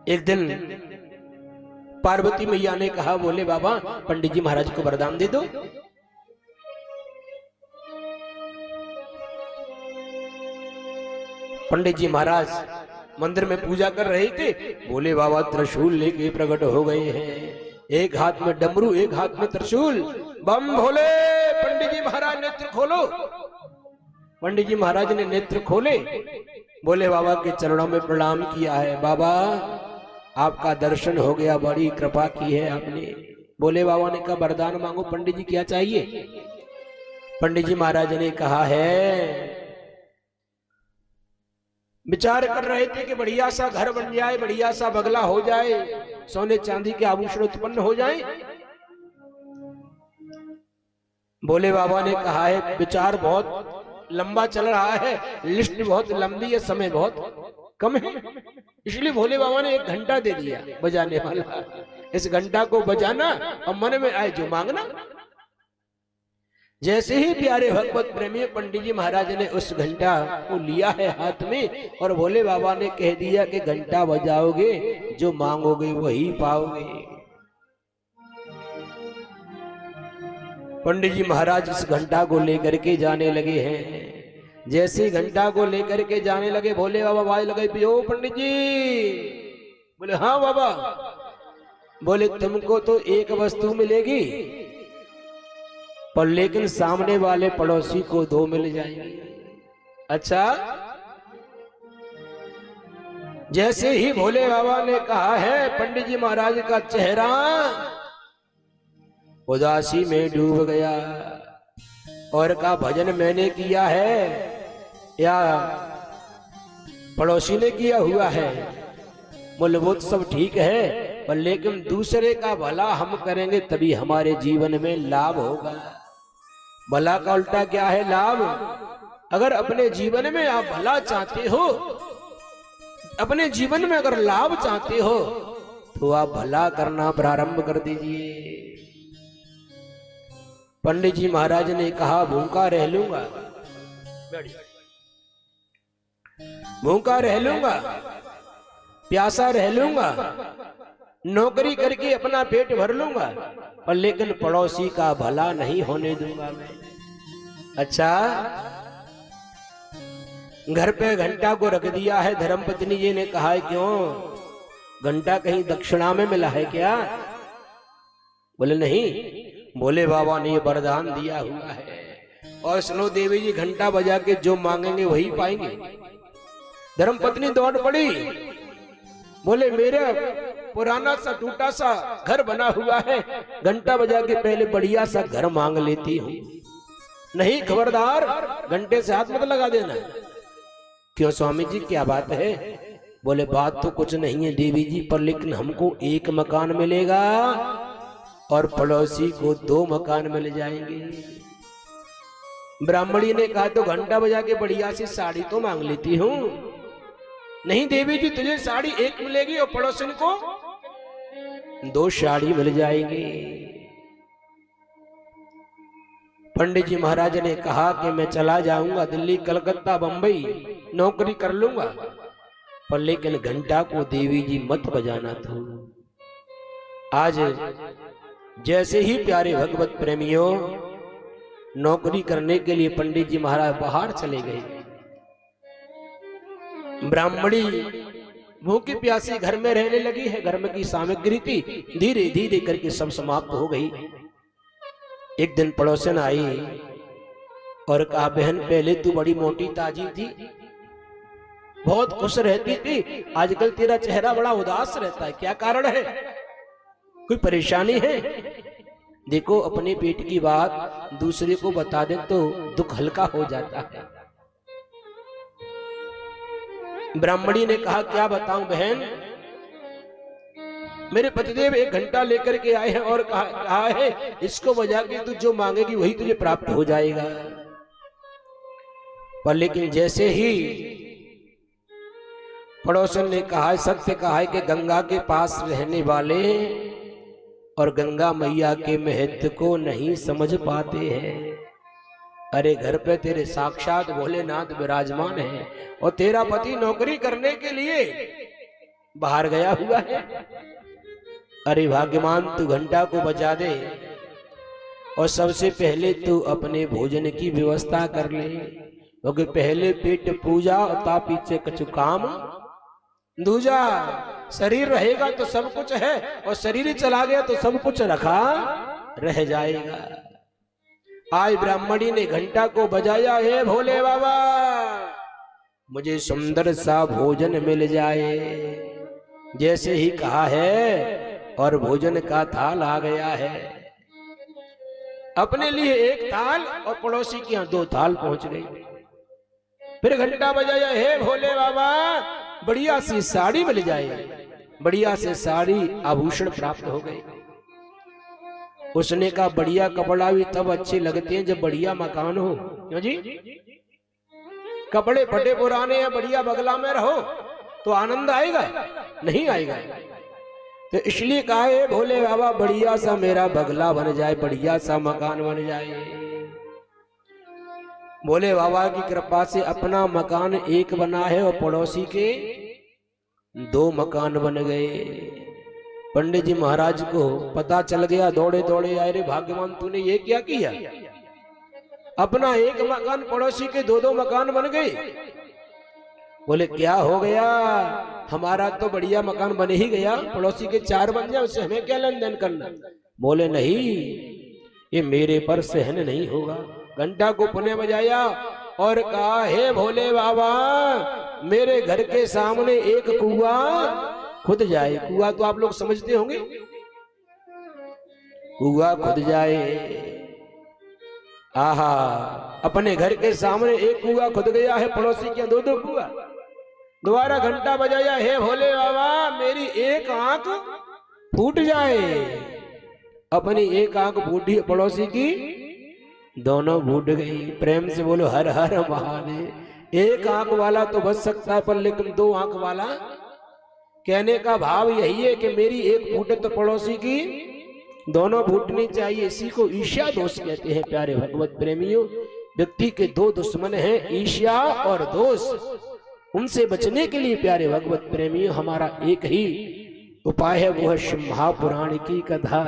एक दिन पार्वती मैया ने कहा, बोले बाबा पंडित जी महाराज को वरदान दे दो। पंडित जी महाराज मंदिर में पूजा कर रहे थे। बोले बाबा त्रिशूल लेके प्रकट हो गए हैं, एक हाथ में डमरू एक हाथ में त्रिशूल। बम भोले। पंडित जी महाराज नेत्र खोलो। पंडित जी महाराज ने नेत्र खोले। बोले बाबा के चरणों में प्रणाम किया है। बाबा आपका दर्शन हो गया, बड़ी कृपा की है आपने। बोले बाबा ने कहा वरदान मांगो पंडित जी, क्या चाहिए? पंडित जी महाराज ने कहा है, विचार कर रहे थे कि बढ़िया सा घर बन जाए, बढ़िया सा बंगला हो जाए, सोने चांदी के आभूषण उत्पन्न हो जाए। बोले बाबा ने कहा है विचार बहुत लंबा चल रहा है, लिस्ट बहुत लंबी है, समय बहुत कम है, इसलिए भोले बाबा ने 1 घंटा दे दिया बजाने वाला। इस घंटा को बजाना और मन में आए जो मांगना। जैसे ही प्यारे भगवत प्रेमी पंडित जी महाराज ने उस घंटा को लिया है हाथ में और भोले बाबा ने कह दिया कि घंटा बजाओगे जो मांगोगे वही पाओगे। पंडित जी महाराज इस घंटा को लेकर के जाने लगे हैं। जैसे घंटा को लेकर के जाने लगे, भोले बाबा आवाज लगाई, पियो पंडित जी। बोले हाँ बाबा। बोले तुमको तो एक वस्तु मिलेगी, पर लेकिन सामने वाले पड़ोसी को 2 मिल जाएंगे। अच्छा। जैसे ही भोले बाबा ने कहा है, पंडित जी महाराज का चेहरा उदासी में डूब गया और का भजन मैंने किया है या पड़ोसी ने किया हुआ है? बोले वो तो सब ठीक है, पर लेकिन दूसरे का भला हम करेंगे तभी हमारे जीवन में लाभ होगा। भला का उल्टा क्या है? लाभ। अगर अपने जीवन में आप भला चाहते हो, अपने जीवन में अगर लाभ चाहते हो तो आप भला करना प्रारंभ कर दीजिए। पंडित जी महाराज ने कहा भूखा रह लूंगा, भूखा रह लूंगा, प्यासा रह लूंगा, नौकरी करके अपना पेट भर लूंगा, पर लेकिन पड़ोसी का भला नहीं होने दूंगा मैं। अच्छा। घर पे घंटा को रख दिया है। धर्मपत्नी जी ने कहा है क्यों, घंटा कहीं दक्षिणा में मिला है क्या? बोले नहीं, बोले बाबा ने ये वरदान दिया हुआ है। और सुनो देवी जी, घंटा बजा के जो मांगेंगे वही पाएंगे। धर्मपत्नी दौड़ पड़ी। बोले मेरे पुराना सा टूटा सा घर बना हुआ है, घंटा बजा के पहले बढ़िया सा घर मांग लेती हूँ। नहीं, खबरदार, घंटे से हाथ मत लगा देना। क्यों स्वामी जी, क्या बात है? बोले बात तो कुछ नहीं है देवी जी, पर लेकिन हमको 1 मकान मिलेगा और पड़ोसी को 2 मकान मिल जाएंगे। ब्राह्मणी ने कहा तो घंटा बजा के बढ़िया सी साड़ी तो मांग लेती हूँ। नहीं देवी जी, तुझे साड़ी 1 मिलेगी और पड़ोसन को 2 साड़ी मिल जाएंगे। पंडित जी महाराज ने कहा कि मैं चला जाऊंगा दिल्ली, कलकत्ता, बंबई, नौकरी कर लूंगा, पर लेकिन घंटा को देवी जी मत बजाना था। आज जैसे ही प्यारे भगवत प्रेमियों नौकरी करने के लिए पंडित जी महाराज बाहर चले गए। ब्राह्मणी भूखी प्यासी घर में रहने लगी है। घर में की सामग्री थी धीरे धीरे करके सब समाप्त हो गई। एक दिन पड़ोसन आई और कहा बहन पहले तू बड़ी मोटी ताजी थी, बहुत खुश रहती थी, आजकल तेरा चेहरा बड़ा उदास रहता है, क्या कारण है? कोई परेशानी है? देखो अपने पेट की बात दूसरे को बता दे तो दुख हल्का हो जाता है। ब्राह्मणी ने कहा क्या बताऊं बहन, मेरे पतिदेव 1 घंटा लेकर के आए हैं और कहा है इसको बजा के तू जो मांगेगी वही तुझे प्राप्त हो जाएगा। पर लेकिन जैसे ही पड़ोसन ने कहा, सत्य कहा है कि गंगा के पास रहने वाले और गंगा मैया के महत्व को नहीं समझ पाते हैं। अरे घर पे तेरे साक्षात भोलेनाथ विराजमान है और तेरा पति नौकरी करने के लिए बाहर गया हुआ है। अरे भाग्यवान, तू घंटा को बजा दे और सबसे पहले तू अपने भोजन की व्यवस्था कर ले, क्योंकि पहले पेट पूजा और पीछे कछु काम दूजा। शरीर रहेगा तो सब कुछ है, और शरीर चला गया तो सब कुछ रखा रह जाएगा। आज ब्राह्मणी ने घंटा को बजाया, हे भोले बाबा मुझे सुंदर सा भोजन मिल जाए। जैसे ही कहा है और भोजन का थाल आ गया है। अपने लिए एक थाल और पड़ोसी के यहाँ 2 थाल पहुंच गई। फिर घंटा बजाया, हे भोले बाबा बढ़िया सी साड़ी मिल जाए। बढ़िया से साड़ी आभूषण प्राप्त हो गए। उसने कहा बढ़िया कपड़ा भी तब अच्छे लगते हैं जब बढ़िया मकान हो। क्यों जी? कपड़े फटे पुराने या बढ़िया बगला में रहो तो आनंद आएगा? नहीं आएगा। तो इसलिए कहा है भोले बाबा बढ़िया सा मेरा बगला बन जाए, बढ़िया सा मकान बन जाए। भोले बाबा की कृपा से अपना मकान एक बना है और पड़ोसी के 2 मकान बन गए। पंडित जी महाराज को पता चल गया, दौड़े दौड़े आए, रे भाग्यवान तूने ये क्या किया? अपना एक मकान, पड़ोसी के 2-2 मकान बन गए। बोले क्या हो गया? हमारा तो बढ़िया मकान बन ही गया, पड़ोसी के 4 बन जाए, उससे हमें क्या लेन देन करना? बोले नहीं, ये मेरे पर सहन नहीं होगा। घंटा को पुनः बजाया और कहा, हे भोले बाबा मेरे घर के सामने एक कुआं खुद जाए। कुआं तो आप लोग समझते होंगे, कुआं खुद जाए। आहा, अपने घर के सामने एक कुआं खुद गया है, पड़ोसी के 2-2 कुआं। दोबारा घंटा बजाया, हे भोले बाबा मेरी एक आंख फूट जाए। अपनी एक आंख फूटी, पड़ोसी की दोनों फूट गई। प्रेम से बोलो हर हर महादेव। एक आंख वाला तो बच सकता है, पर लेकिन 2 आंख वाला? कहने का भाव यही है कि मेरी एक फूटे तो पड़ोसी की दोनों फूटनी चाहिए। इसी को ईर्ष्या दोष कहते हैं। प्यारे भगवत प्रेमियों, व्यक्ति के 2 दुश्मन हैं, ईर्ष्या और दोष। उनसे बचने के लिए प्यारे भगवत प्रेमियों हमारा एक ही उपाय है, वो है शिव महापुराण की कथा।